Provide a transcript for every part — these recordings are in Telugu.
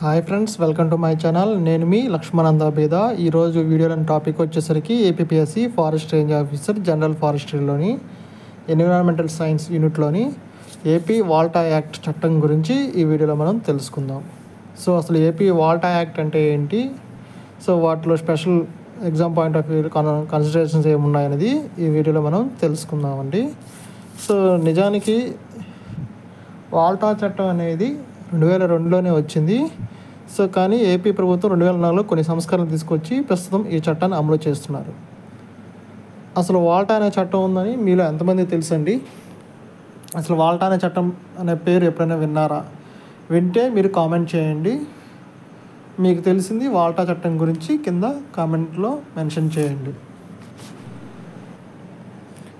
Hi friends, welcome to my channel. నేను మీ లక్ష్మణంద బేద. ఈరోజు వీడియోలోని టాపిక్ వచ్చేసరికి APPSC forest range officer general ఫారెస్ట్రీలోని ఎన్విరాన్మెంటల్ సైన్స్ యూనిట్లోని ఏపీ వాల్టా యాక్ట్ చట్టం గురించి ఈ వీడియోలో మనం తెలుసుకుందాం. సో అసలు ఏపీ వాల్టా యాక్ట్ అంటే ఏంటి, సో వాటిలో special exam point of view considerations ఏమున్నాయనేది ఈ వీడియోలో మనం తెలుసుకుందామండి. సో నిజానికి వాల్టా చట్టం అనేది 2002లోనే వచ్చింది. సో కానీ ఏపీ ప్రభుత్వం 2004లో కొన్ని సంస్కరణలు తీసుకొచ్చి ప్రస్తుతం ఈ చట్టాన్ని అమలు చేస్తున్నారు. అసలు వాల్టా అనే చట్టం ఉందని మీలో ఎంతమంది తెలుసండి? అసలు వాల్టా అనే చట్టం అనే పేరు ఎప్పుడైనా విన్నారా? వింటే మీరు కామెంట్ చేయండి. మీకు తెలిసింది వాల్టా చట్టం గురించి కింద కామెంట్లో మెన్షన్ చేయండి.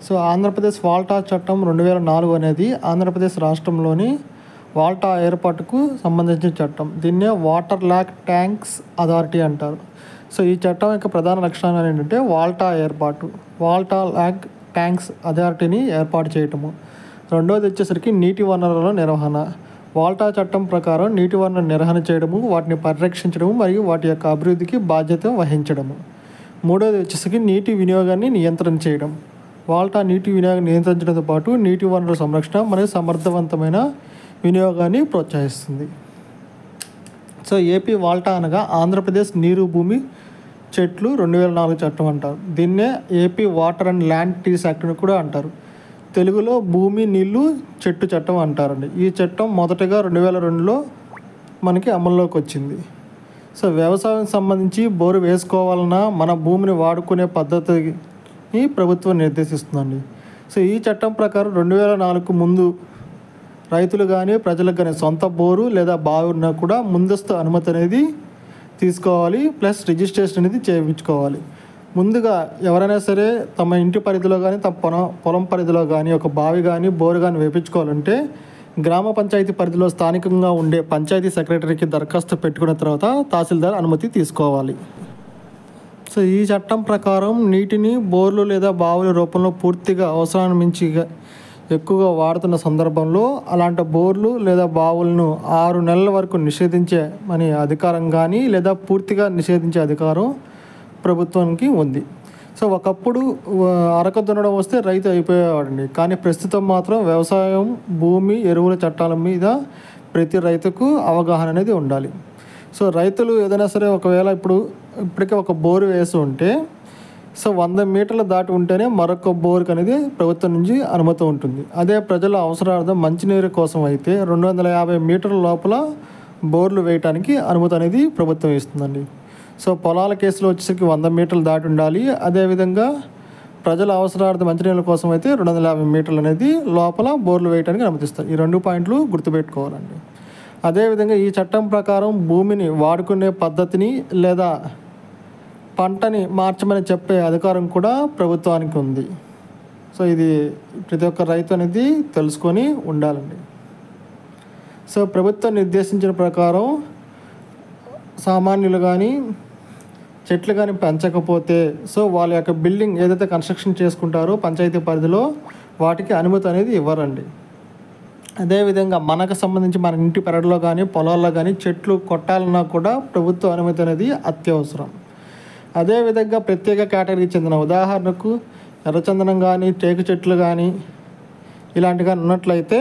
సో ఆంధ్రప్రదేశ్ వాల్టా చట్టం 2004 అనేది ఆంధ్రప్రదేశ్ రాష్ట్రంలోని వాల్టా ఏర్పాటుకు సంబంధించిన చట్టం. దీన్నే వాటర్ ల్యాక్ ట్యాంక్స్ అథారిటీ అంటారు. సో ఈ చట్టం యొక్క ప్రధాన లక్షణాలు ఏంటంటే వాల్టా ఏర్పాటు, వాల్టా ల్యాక్ ట్యాంక్స్ అథారిటీని ఏర్పాటు చేయటము. రెండవది వచ్చేసరికి నీటి వనరుల నిర్వహణ. వాల్టా చట్టం ప్రకారం నీటి వనరులను నిర్వహణ చేయడము, వాటిని పరిరక్షించడము మరియు వాటి యొక్క అభివృద్ధికి బాధ్యత వహించడము. మూడవది వచ్చేసరికి నీటి వినియోగాన్ని నియంత్రణ చేయడం. వాల్టా నీటి వినియోగాన్ని నియంత్రించడంతో పాటు నీటి వనరుల సంరక్షణ మరియు సమర్థవంతమైన వినియోగాన్ని ప్రోత్సహిస్తుంది. సో ఏపీ వాల్టా అనగా ఆంధ్రప్రదేశ్ నీరు భూమి చెట్లు 2004 చట్టం అంటారు. దీన్నే AP water and land trees act అని కూడా అంటారు. తెలుగులో భూమి నీళ్లు చెట్టు చట్టం అంటారండి. ఈ చట్టం మొదటగా 2002లో మనకి అమల్లోకి వచ్చింది. సో వ్యవసాయం సంబంధించి బోరు వేసుకోవాలన్నా మన భూమిని వాడుకునే పద్ధతిని ప్రభుత్వం నిర్దేశిస్తుందండి. సో ఈ చట్టం ప్రకారం 2004కు ముందు రైతులు కానీ ప్రజలకు కానీ సొంత బోరు లేదా బావి ఉన్నా కూడా ముందస్తు అనుమతి అనేది తీసుకోవాలి, ప్లస్ రిజిస్ట్రేషన్ అనేది చేయించుకోవాలి. ముందుగా ఎవరైనా సరే తమ ఇంటి పరిధిలో కానీ తమ పొలం పరిధిలో కానీ ఒక బావి కానీ బోరు కానీ వేయించుకోవాలంటే గ్రామ పంచాయతీ పరిధిలో స్థానికంగా ఉండే పంచాయతీ సెక్రటరీకి దరఖాస్తు పెట్టుకున్న తర్వాత తహసీల్దార్ అనుమతి తీసుకోవాలి. సో ఈ చట్టం ప్రకారం నీటిని బోర్లు లేదా బావుల రూపంలో పూర్తిగా అవసరాన్ని మించి ఎక్కువగా వాడుతున్న సందర్భంలో అలాంటి బోర్లు లేదా బావులను 6 నెలల వరకు నిషేధించే అధికారం కానీ లేదా పూర్తిగా నిషేధించే అధికారం ప్రభుత్వానికి ఉంది. సో ఒకప్పుడు అరక దున్నడం వస్తే రైతు అయిపోయేవాడండి. కానీ ప్రస్తుతం మాత్రం వ్యవసాయం, భూమి, ఎరువుల చట్టాల మీద ప్రతి రైతుకు అవగాహన అనేది ఉండాలి. సో రైతులు ఏదైనా సరే ఒకవేళ ఇప్పటికే ఒక బోరు వేసి ఉంటే సో 100 మీటర్లు దాటి ఉంటేనే మరొక బోర్కి అనేది ప్రభుత్వం నుంచి అనుమతి ఉంటుంది. అదే ప్రజల అవసరార్థం మంచినీరు కోసం అయితే 250 మీటర్ల లోపల బోర్లు వేయడానికి అనుమతి అనేది ప్రభుత్వం ఇస్తుందండి. సో పొలాల కేసులో వచ్చేసరికి 100 మీటర్లు దాటి ఉండాలి. అదేవిధంగా ప్రజల అవసరార్థం మంచినీళ్ళ కోసం అయితే 250 మీటర్లు అనేది లోపల బోర్లు వేయడానికి అనుమతిస్తారు. ఈ 2 పాయింట్లు గుర్తుపెట్టుకోవాలండి. అదేవిధంగా ఈ చట్టం ప్రకారం భూమిని వాడుకునే పద్ధతిని లేదా పంటని మార్చమని చెప్పే అధికారం కూడా ప్రభుత్వానికి ఉంది. సో ఇది ప్రతి ఒక్క రైతు అనేది తెలుసుకొని ఉండాలండి. సో ప్రభుత్వం నిర్దేశించిన ప్రకారం సామాన్యులు కానీ చెట్లు కానీ పెంచకపోతే సో వాళ్ళ యొక్క బిల్డింగ్ ఏదైతే కన్స్ట్రక్షన్ చేసుకుంటారో పంచాయతీ పరిధిలో వాటికి అనుమతి అనేది ఇవ్వరండి. అదేవిధంగా మనకు సంబంధించి మన ఇంటి పెరడులో కానీ పొలాల్లో కానీ చెట్లు కొట్టాలన్నా కూడా ప్రభుత్వ అనుమతి అనేది అత్యవసరం. అదేవిధంగా ప్రత్యేక కేటగిరీకి చెందిన ఉదాహరణకు ఎర్రచందనం కానీ టేకు చెట్లు కానీ ఇలాంటివి కానీ ఉన్నట్లయితే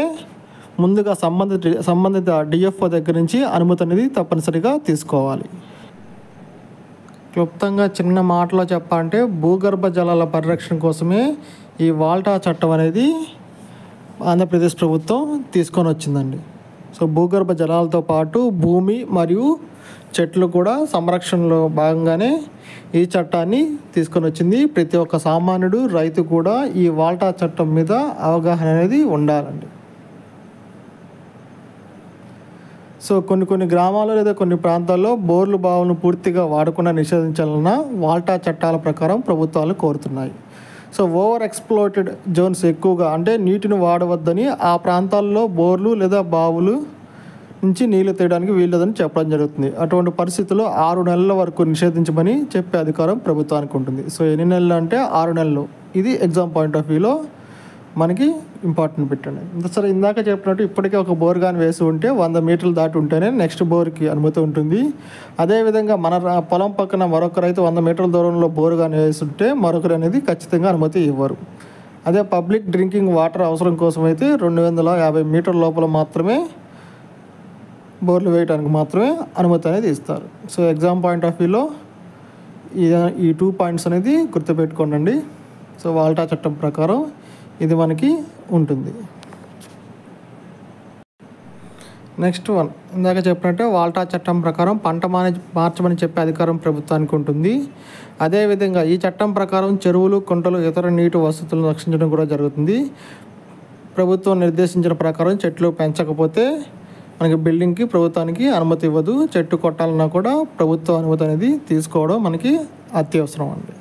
ముందుగా సంబంధిత డిఎఫ్ఓ దగ్గర నుంచి అనుమతి అనేది తప్పనిసరిగా తీసుకోవాలి. క్లుప్తంగా చిన్న మాటలో చెప్పాలంటే భూగర్భ జలాల పరిరక్షణ కోసమే ఈ వాల్టా చట్టం అనేది ఆంధ్రప్రదేశ్ ప్రభుత్వం తీసుకొని వచ్చిందండి. సో భూగర్భ జలాలతో పాటు భూమి మరియు చెట్లు కూడా సంరక్షణలో భాగంగానే ఈ చట్టాన్ని తీసుకొని వచ్చింది. ప్రతి ఒక్క సామాన్యుడు రైతు కూడా ఈ వాల్టా చట్టం మీద అవగాహన అనేది ఉండాలండి. సో కొన్ని గ్రామాల్లో లేదా కొన్ని ప్రాంతాల్లో బోర్లు బావులను పూర్తిగా వాడకుండా నిషేధించాలన్న వాల్టా చట్టాల ప్రకారం ప్రభుత్వాలు కోరుతున్నాయి. సో ఓవర్ ఎక్స్ప్లోటెడ్ జోన్స్ ఎక్కువగా అంటే నీటిని వాడవద్దని ఆ ప్రాంతాల్లో బోర్లు లేదా బావులు నుంచి నీళ్లు తీయడానికి వీల్లేదని చెప్పడం జరుగుతుంది. అటువంటి పరిస్థితుల్లో 6 నెలల వరకు నిషేధించమని చెప్పే అధికారం ప్రభుత్వానికి ఉంటుంది. సో ఎన్ని నెలలు అంటే 6 నెలలు. ఇది ఎగ్జామ్ పాయింట్ ఆఫ్ వ్యూలో మనకి ఇంపార్టెంట్ పెట్టండి. సరే, ఇందాక చెప్పినట్టు ఇప్పటికే ఒక బోర్ కానీ వేసి ఉంటే 100 మీటర్లు దాటి ఉంటేనే నెక్స్ట్ బోర్కి అనుమతి ఉంటుంది. అదేవిధంగా మన పొలం పక్కన మరొక రైతు 100 మీటర్ల దూరంలో బోర్ కానీ వేసి ఉంటే మరొకరు అనేది ఖచ్చితంగా అనుమతి ఇవ్వరు. అదే పబ్లిక్ డ్రింకింగ్ వాటర్ అవసరం కోసం అయితే 250 మీటర్ల లోపల మాత్రమే బోర్లు వేయడానికి మాత్రమే అనుమతి అనేది ఇస్తారు. సో ఎగ్జామ్ పాయింట్ ఆఫ్ వ్యూలో ఈ 2 పాయింట్స్ అనేది గుర్తుపెట్టుకోండి. సో వాల్టా చట్టం ప్రకారం ఇది మనకి ఉంటుంది. నెక్స్ట్ వన్, ఇందాక చెప్పినట్టే వాల్టా చట్టం ప్రకారం పంట మార్చమని చెప్పే అధికారం ప్రభుత్వానికి ఉంటుంది. అదేవిధంగా ఈ చట్టం ప్రకారం చెరువులు, కుంటలు, ఇతర నీటి వసతులను రక్షించడం కూడా జరుగుతుంది. ప్రభుత్వం నిర్దేశించిన ప్రకారం చెట్లు పెంచకపోతే మనకి బిల్డింగ్కి ప్రభుత్వానికి అనుమతి ఇవ్వదు. చెట్టు కొట్టాలన్నా కూడా ప్రభుత్వ అనుమతి అనేది తీసుకోవడం మనకి అత్యవసరం అండి.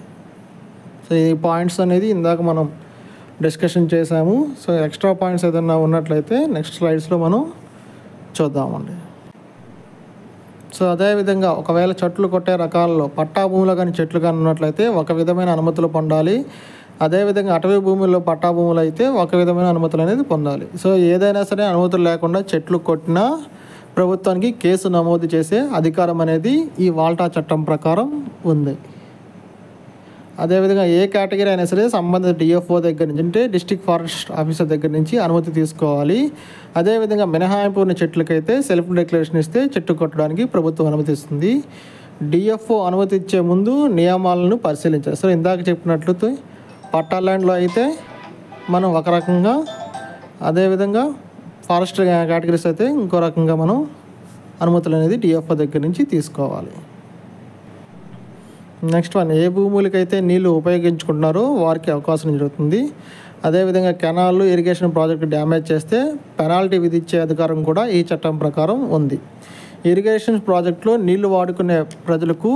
సో ఈ పాయింట్స్ అనేది ఇందాక మనం డిస్కషన్ చేసాము. సో ఎక్స్ట్రా పాయింట్స్ ఏదైనా ఉన్నట్లయితే నెక్స్ట్ స్లైడ్స్లో మనం చూద్దామండి. సో అదేవిధంగా ఒకవేళ చెట్లు కొట్టే రకాలలో పట్టా భూములు కానీ చెట్లు కానీ ఉన్నట్లయితే ఒక విధమైన అనుమతులు పొందాలి. అదేవిధంగా అటవీ భూముల్లో పట్టా భూములు అయితే ఒక విధమైన అనుమతులు అనేది పొందాలి. సో ఏదైనా సరే అనుమతులు లేకుండా చెట్లు కొట్టినా ప్రభుత్వానికి కేసు నమోదు చేసే అధికారం అనేది ఈ వాల్టా చట్టం ప్రకారం ఉంది. అదేవిధంగా ఏ కేటగిరీ అయినా సరే సంబంధిత డిఎఫ్ఓ దగ్గర నుంచి, అంటే డిస్ట్రిక్ట్ ఫారెస్ట్ ఆఫీసర్ దగ్గర నుంచి అనుమతి తీసుకోవాలి. అదేవిధంగా మినహాయింపు ఉన్న చెట్లకైతే సెల్ఫ్ డిక్లరేషన్ ఇస్తే చెట్టు కొట్టడానికి ప్రభుత్వం అనుమతిస్తుంది. డిఎఫ్ఓ అనుమతి ఇచ్చే ముందు నియమాలను పరిశీలించాలి. సో ఇందాక చెప్పినట్లు పట్టా ల్యాండ్లో అయితే మనం ఒక రకంగా, అదేవిధంగా ఫారెస్ట్ కేటగిరీస్ అయితే ఇంకో రకంగా మనం అనుమతులు అనేది డిఎఫ్ఓ దగ్గర నుంచి తీసుకోవాలి. నెక్స్ట్ వన్, ఏ భూములకైతే నీళ్లు ఉపయోగించుకుంటున్నారో వారికి అవకాశం జరుగుతుంది. అదేవిధంగా కెనాల్లు, ఇరిగేషన్ ప్రాజెక్టు డ్యామేజ్ చేస్తే పెనాల్టీ విధించే అధికారం కూడా ఈ చట్టం ప్రకారం ఉంది. ఇరిగేషన్ ప్రాజెక్టులో నీళ్లు వాడుకునే ప్రజలకు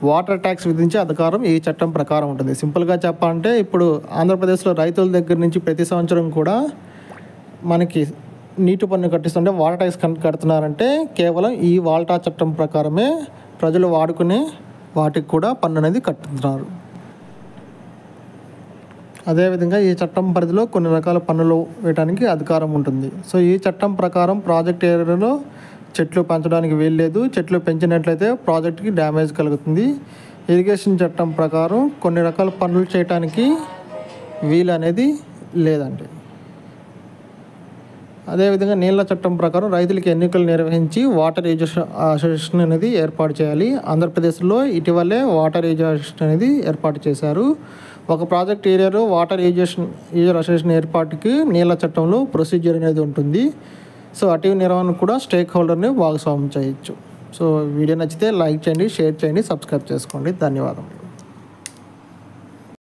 వాటర్ ట్యాక్స్ విధించే అధికారం ఈ చట్టం ప్రకారం ఉంటుంది. సింపుల్గా చెప్పాలంటే ఇప్పుడు ఆంధ్రప్రదేశ్లో రైతుల దగ్గర నుంచి ప్రతి సంవత్సరం కూడా మనకి నీటి పన్ను కట్టిస్తుంటే వాటర్ ట్యాక్స్ కడుతున్నారంటే కేవలం ఈ వాల్టా చట్టం ప్రకారమే ప్రజలు వాడుకునే వాటికి కూడా పన్ను అనేది కట్టుతున్నారు. అదేవిధంగా ఈ చట్టం పరిధిలో కొన్ని రకాల పన్నులు వేయడానికి అధికారం ఉంటుంది. సో ఈ చట్టం ప్రకారం ప్రాజెక్ట్ ఏరియాలో చెట్లు పెంచడానికి వీల్లేదు. చెట్లు పెంచినట్లయితే ప్రాజెక్ట్కి డ్యామేజ్ కలుగుతుంది. ఇరిగేషన్ చట్టం ప్రకారం కొన్ని రకాల పనులు చేయడానికి వీలు అనేది లేదండి. అదేవిధంగా నీళ్ళ చట్టం ప్రకారం రైతులకి ఎన్నికలు నిర్వహించి వాటర్ యూజర్ అసోసియేషన్ అనేది ఏర్పాటు చేయాలి. ఆంధ్రప్రదేశ్లో ఇటీవలే వాటర్ యూజర్ అసోసియేషన్ అనేది ఏర్పాటు చేశారు. ఒక ప్రాజెక్ట్ ఏరియాలో వాటర్ యూజర్ అసోసియేషన్ ఏర్పాటుకి నీళ్ళ చట్టంలో ప్రొసీజర్ అనేది ఉంటుంది. సో అటవీ నిర్వహణకు కూడా స్టేక్ హోల్డర్ని భాగస్వామ్యం చేయొచ్చు. సో వీడియో నచ్చితే లైక్ చేయండి, షేర్ చేయండి, సబ్స్క్రైబ్ చేసుకోండి. ధన్యవాదం.